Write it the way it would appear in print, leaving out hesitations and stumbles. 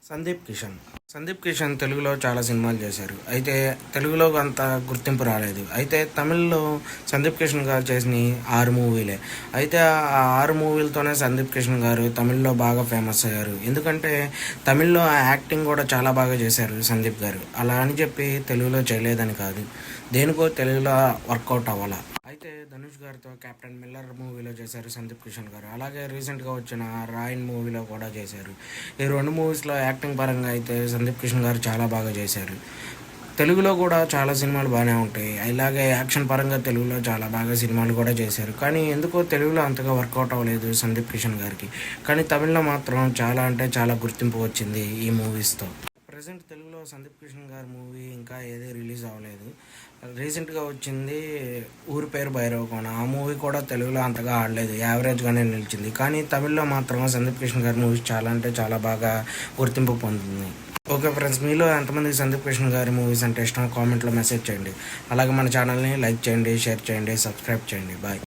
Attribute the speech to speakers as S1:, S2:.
S1: సందీప్ కిషన్ తెలుగులో చాలా సినిమాలు చేశారు. అయితే తెలుగులో అంత గుర్తింపు రాలేదు. అయితే తమిళ్లో సందీప్ కిషన్ గారు చేసిన 6 మూవీలే. అయితే ఆ 6 మూవీలతోనే సందీప్ కిషన్ గారు తమిళ్లో బాగా ఫేమస్ అయ్యారు. ఎందుకంటే తమిళ్లో యాక్టింగ్ కూడా చాలా బాగా చేశారు సందీప్ గారు. అలా అని చెప్పి తెలుగులో చేయలేదని కాదు, దేనికో తెలుగులో వర్కౌట్ అవ్వాల. అయితే ధనుష్ గారితో కెప్టెన్ మిల్లర్ మూవీలో చేశారు సందీప్ కిషన్ గారు. అలాగే రీసెంట్గా వచ్చిన రాయన్ మూవీలో కూడా చేశారు. ఈ 2 మూవీస్లో యాక్టింగ్ పరంగా అయితే సందీప్ కిషన్ గారు చాలా బాగా చేశారు. తెలుగులో కూడా చాలా సినిమాలు బాగానే ఉంటాయి. అలాగే యాక్షన్ పరంగా తెలుగులో చాలా బాగా సినిమాలు కూడా చేశారు. కానీ ఎందుకో తెలుగులో అంతగా వర్కౌట్ అవ్వలేదు సందీప్ కిషన్ గారికి. కానీ తమిళ్లో మాత్రం చాలా అంటే చాలా గుర్తింపు వచ్చింది ఈ మూవీస్తో. ప్రజెంట్ తెలుగులో సందీప్ కిషన్ గారి మూవీ ఇంకా ఏది రిలీజ్ అవ్వలేదు. రీసెంట్గా వచ్చింది ఊరి పేరు భైరవకోన. ఆ మూవీ కూడా తెలుగులో అంతగా ఆడలేదు, యావరేజ్గానే నిలిచింది. కానీ తమిళ్లో మాత్రం సందీప్ కిషన్ గారి మూవీస్ చాలా అంటే చాలా బాగా గుర్తింపు పొందుతుంది. ఓకే ఫ్రెండ్స్, మీలో ఎంతమందికి సందీప్ కిషన్ గారి మూవీస్ అంటే ఇష్టం కామెంట్లో మెసేజ్ చేయండి. అలాగే మన ఛానల్ని లైక్ చేయండి, షేర్ చేయండి, సబ్స్క్రైబ్ చేయండి. బాయ్.